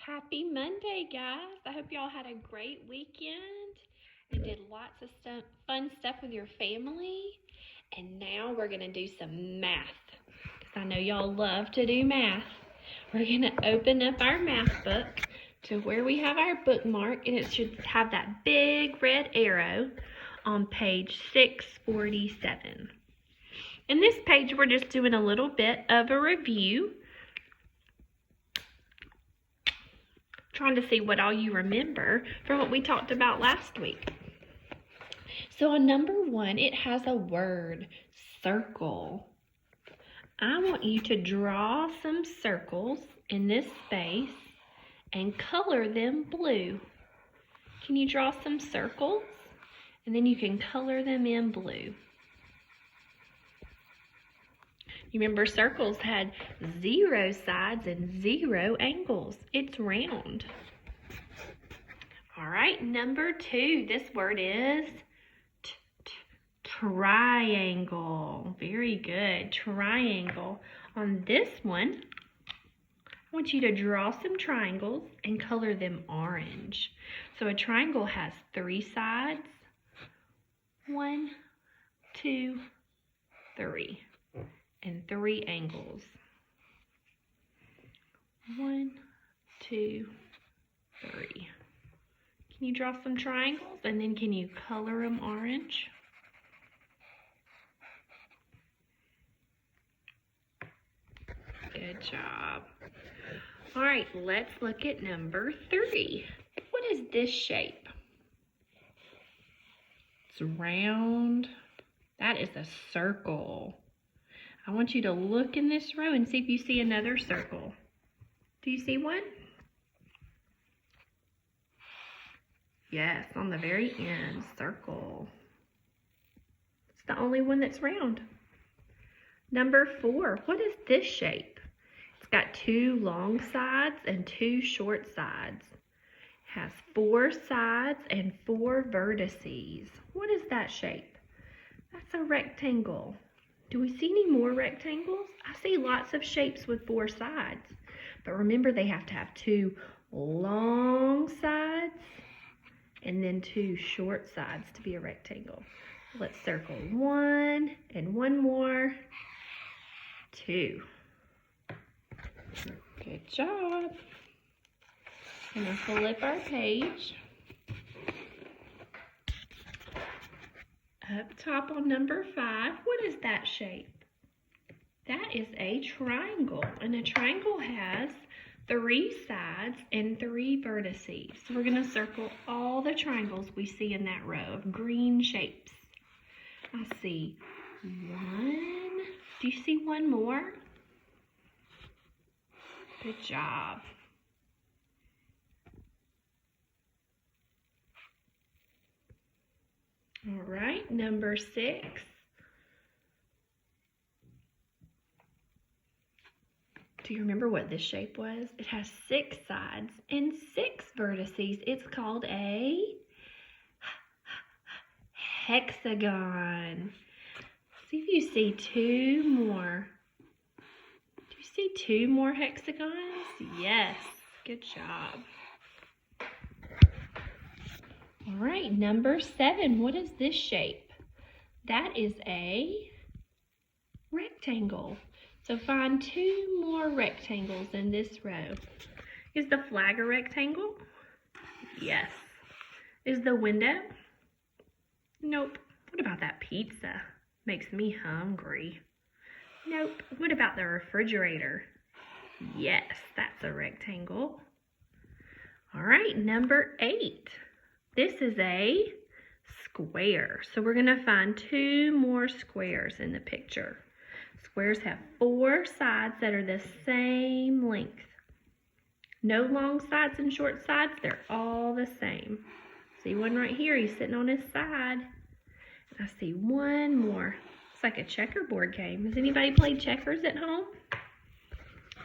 Happy Monday, guys. I hope y'all had a great weekend and did lots of fun stuff with your family. And now we're going to do some math because I know y'all love to do math. We're going to open up our math book to where we have our bookmark, and it should have that big red arrow on page 647. In this page, we're just doing a little bit of a review, trying to see what all you remember from what we talked about last week. So on number 1, it has a word, circle. I want you to draw some circles in this space and color them blue. Can you draw some circles? And then you can color them in blue. You remember circles had 0 sides and 0 angles. It's round. All right, number 2, this word is triangle. Very good, triangle. On this one, I want you to draw some triangles and color them orange. So a triangle has 3 sides. 1, 2, 3. And 3 angles. 1, 2, 3. Can you draw some triangles and then can you color them orange? Good job. All right, let's look at number 3. What is this shape? It's round. That is a circle. I want you to look in this row and see if you see another circle. Do you see one? Yes, on the very end, circle. It's the only one that's round. Number 4, what is this shape? It's got 2 long sides and 2 short sides. It has 4 sides and 4 vertices. What is that shape? That's a rectangle. Do we see any more rectangles? I see lots of shapes with 4 sides. But remember, they have to have 2 long sides and then 2 short sides to be a rectangle. Let's circle 1 and 1 more. 2. Good job. I'm going to flip our page. Up top on number 5, what is that shape? That is a triangle, and a triangle has 3 sides and 3 vertices. So we're going to circle all the triangles we see in that row of green shapes. I see 1. Do you see one more? Good job. All right, number 6. Do you remember what this shape was? It has 6 sides and 6 vertices. It's called a hexagon. See if you see 2 more. Do you see 2 more hexagons? Yes, good job. All right, number 7, what is this shape? That is a rectangle. So find 2 more rectangles in this row. Is the flag a rectangle? Yes. Is the window? Nope. What about that pizza? Makes me hungry. Nope. What about the refrigerator? Yes, that's a rectangle. All right, number 8. This is a square. So we're going to find 2 more squares in the picture. Squares have 4 sides that are the same length. No long sides and short sides. They're all the same. See one right here. He's sitting on his side. And I see 1 more. It's like a checkerboard game. Has anybody played checkers at home?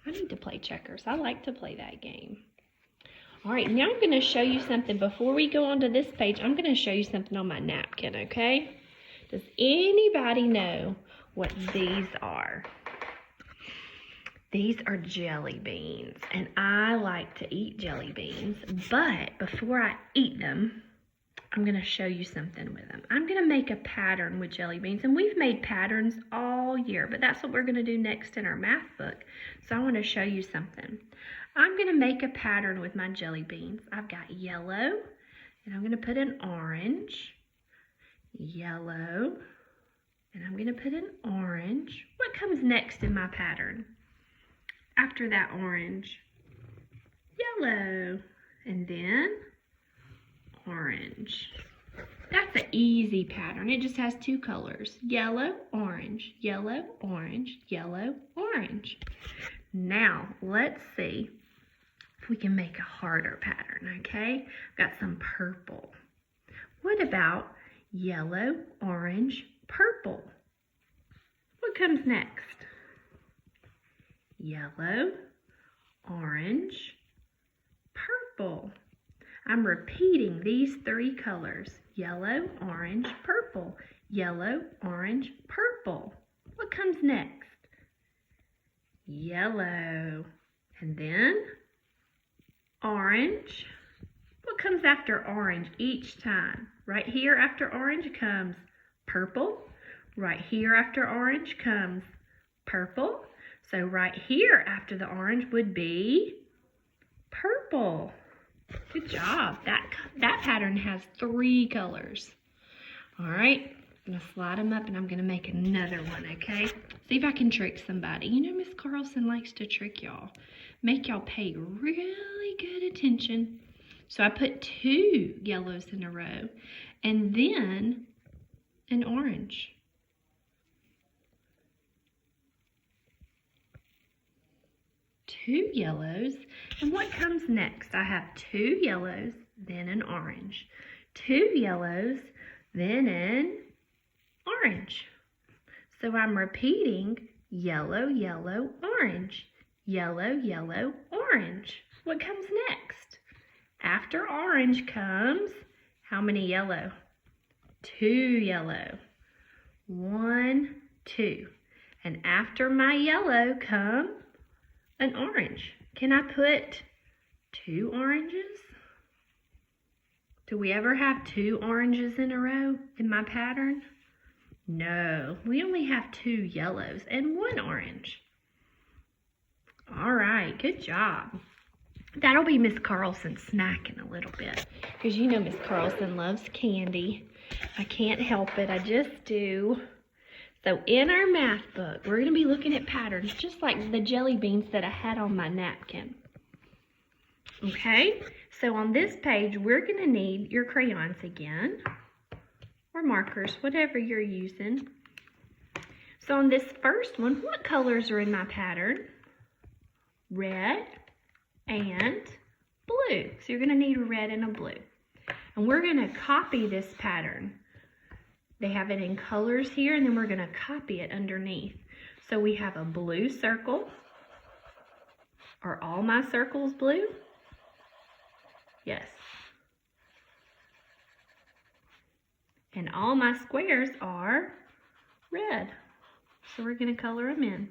I need to play checkers. I like to play that game. All right, now I'm going to show you something. Before we go on to this page, I'm going to show you something on my napkin, okay? Does anybody know what these are? These are jelly beans, and I like to eat jelly beans, but before I eat them, I'm going to show you something with them. I'm going to make a pattern with jelly beans, and we've made patterns all year, but that's what we're going to do next in our math book. So I want to show you something. I'm going to make a pattern with my jelly beans. I've got yellow, and I'm going to put an orange, yellow, and I'm going to put an orange. What comes next in my pattern? After that orange, yellow, and then orange. That's an easy pattern. It just has two colors, yellow, orange, yellow, orange, yellow, orange. Now, let's see if we can make a harder pattern, okay? Got some purple. What about yellow, orange, purple? What comes next? Yellow, orange, purple. I'm repeating these three colors. Yellow, orange, purple. Yellow, orange, purple. What comes next? Yellow. And then orange. What comes after orange each time? Right here after orange comes purple. Right here after orange comes purple. So right here after the orange would be purple. Good job. That pattern has three colors. All right, I'm going to slide them up and I'm going to make another one, okay? See if I can trick somebody. You know Miss Carlson likes to trick y'all. Make y'all pay really good attention. So I put two yellows in a row and then an orange. Two yellows, and what comes next? I have two yellows, then an orange. Two yellows, then an orange. So I'm repeating yellow, yellow, orange. Yellow, yellow, orange. What comes next? After orange comes, how many yellow? Two yellow. 1, 2. And after my yellow come an orange. Can I put two oranges? Do we ever have two oranges in a row in my pattern? No, we only have two yellows and one orange. All right, good job. That'll be Miss Carlson's snack in a little bit, because you know Miss Carlson loves candy. I can't help it, I just do. So in our math book, we're going to be looking at patterns just like the jelly beans that I had on my napkin. Okay, so on this page, we're going to need your crayons again, or markers, whatever you're using. So on this first one, what colors are in my pattern? Red and blue. So you're going to need a red and a blue. And we're going to copy this pattern. They have it in colors here, and then we're going to copy it underneath. So we have a blue circle. Are all my circles blue? Yes. And all my squares are red. So we're going to color them in.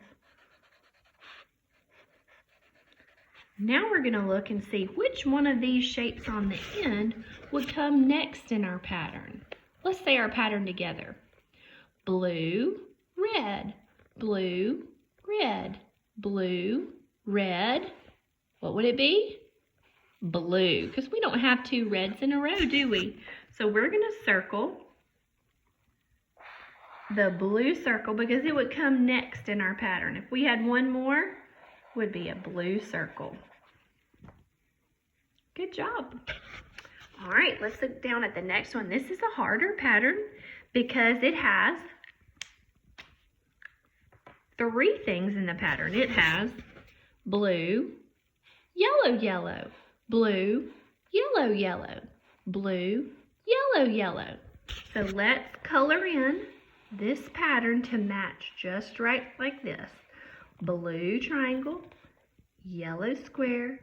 Now we're going to look and see which one of these shapes on the end would come next in our pattern. Let's say our pattern together. Blue, red, blue, red, blue, red. What would it be? Blue, because we don't have two reds in a row, do we? So we're going to circle the blue circle because it would come next in our pattern. If we had one more, it would be a blue circle. Good job. All right, let's look down at the next one. This is a harder pattern because it has three things in the pattern. It has blue, yellow, yellow, blue, yellow, yellow, blue, yellow, yellow. So let's color in this pattern to match just right like this. Blue triangle, yellow square,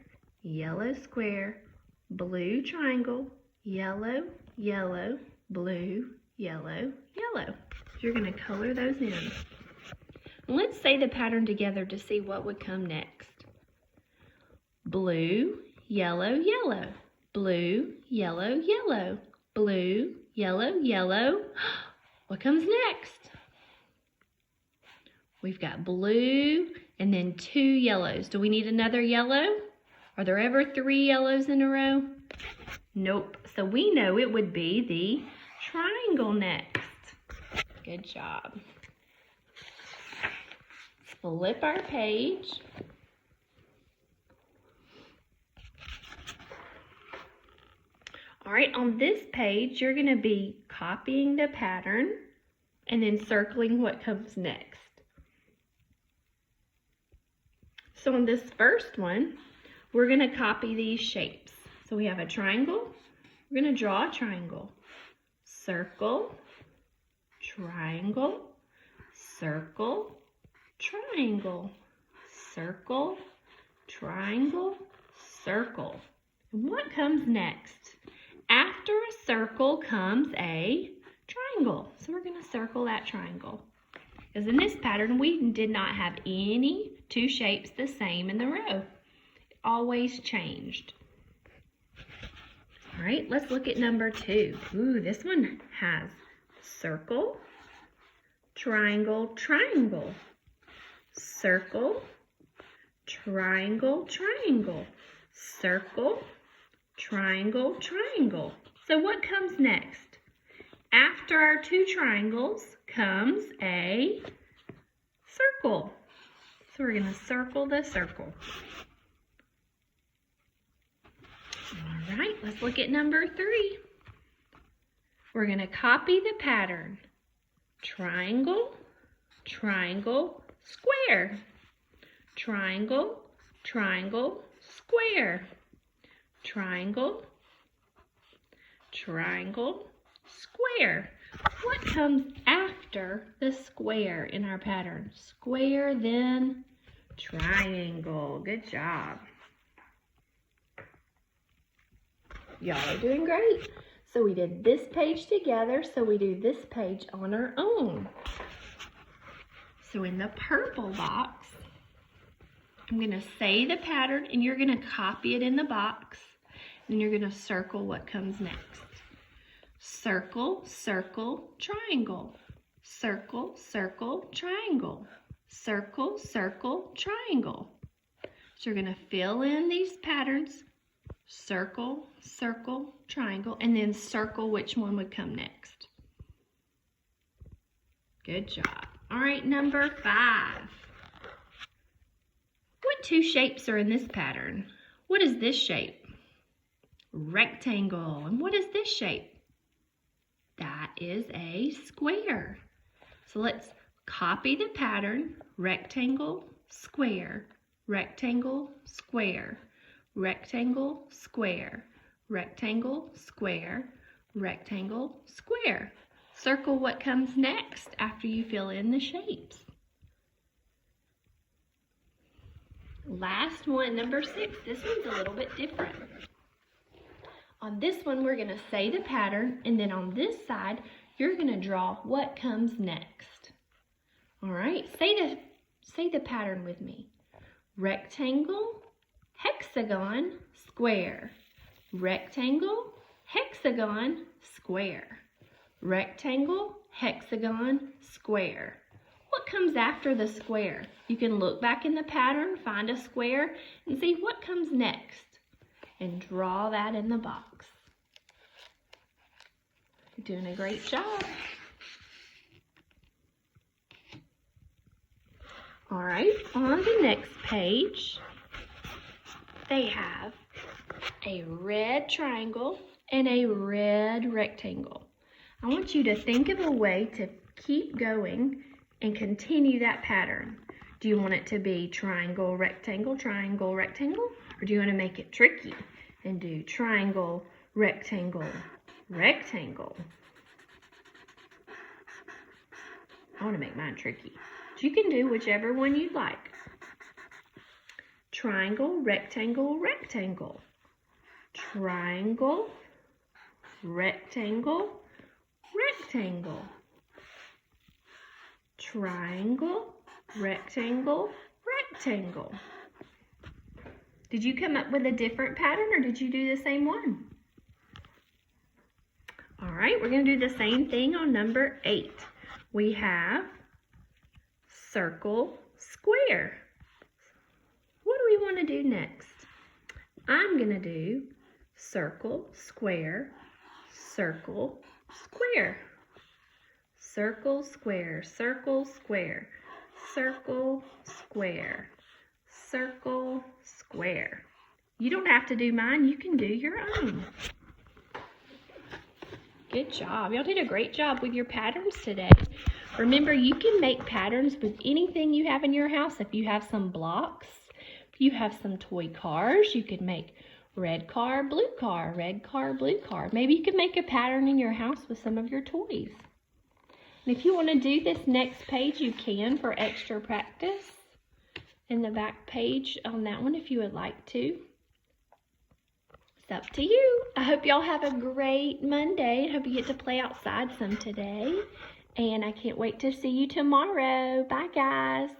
blue triangle, yellow, yellow, blue, yellow, yellow. So you're going to color those in. Let's say the pattern together to see what would come next. Blue, yellow, yellow. Blue, yellow, yellow. Blue, yellow, yellow. What comes next? We've got blue and then 2 yellows. Do we need another yellow? Are there ever 3 yellows in a row? Nope. So we know it would be the triangle next. Good job. Flip our page. All right, on this page, you're going to be copying the pattern and then circling what comes next. So on this first one, we're going to copy these shapes. So we have a triangle. We're going to draw a triangle. Circle, triangle, circle, triangle, circle, triangle, circle. And what comes next? After a circle comes a triangle. So we're going to circle that triangle. Because in this pattern, we did not have any 2 shapes the same in the row. It always changed. All right, let's look at number 2. Ooh, this one has circle, triangle, triangle. Circle, triangle, triangle. Circle, triangle, triangle. So what comes next? After our 2 triangles comes a circle. So we're going to circle the circle. All right, let's look at number 3. We're going to copy the pattern. Triangle, triangle, square. Triangle, triangle, square. Triangle, triangle, square. What comes after the square in our pattern? Square, then triangle. Good job. Y'all are doing great. So we did this page together, so we do this page on our own. So in the purple box, I'm going to say the pattern and you're going to copy it in the box. And you're going to circle what comes next. Circle, circle, triangle. Circle, circle, triangle. Circle, circle, triangle. So you're going to fill in these patterns. Circle, circle, triangle, and then circle which one would come next. Good job. All right, number 5. What 2 shapes are in this pattern? What is this shape? Rectangle. And what is this shape? That is a square. So let's copy the pattern. Rectangle, square, rectangle, square, rectangle, square, rectangle, square, rectangle, square. Circle what comes next after you fill in the shapes. Last one, number 6. This one's a little bit different. On this one, we're going to say the pattern, and then on this side, you're going to draw what comes next. All right, say the pattern with me. Rectangle, hexagon, square. Rectangle, hexagon, square. Rectangle, hexagon, square. What comes after the square? You can look back in the pattern, find a square, and see what comes next. And draw that in the box. You're doing a great job. All right, on the next page, they have a red triangle and a red rectangle. I want you to think of a way to keep going and continue that pattern. Do you want it to be triangle, rectangle, triangle, rectangle? Or do you want to make it tricky and do triangle, rectangle, rectangle? I want to make mine tricky. So you can do whichever one you'd like. Triangle, rectangle, rectangle. Triangle, rectangle, rectangle. Triangle, rectangle, rectangle. Did you come up with a different pattern or did you do the same one? All right, we're going to do the same thing on number 8. We have circle, square. What do we want to do next? I'm going to do circle, square, circle, square. Circle, square, circle, square, circle, square, circle, square. You don't have to do mine, you can do your own. Good job. Y'all did a great job with your patterns today. Remember, you can make patterns with anything you have in your house. If you have some blocks, if you have some toy cars, you could make red car, blue car, red car, blue car. Maybe you could make a pattern in your house with some of your toys. And if you want to do this next page, you can for extra practice. In the back page on that one if you would like to. It's up to you. I hope y'all have a great Monday. I hope you get to play outside some today. And I can't wait to see you tomorrow. Bye, guys.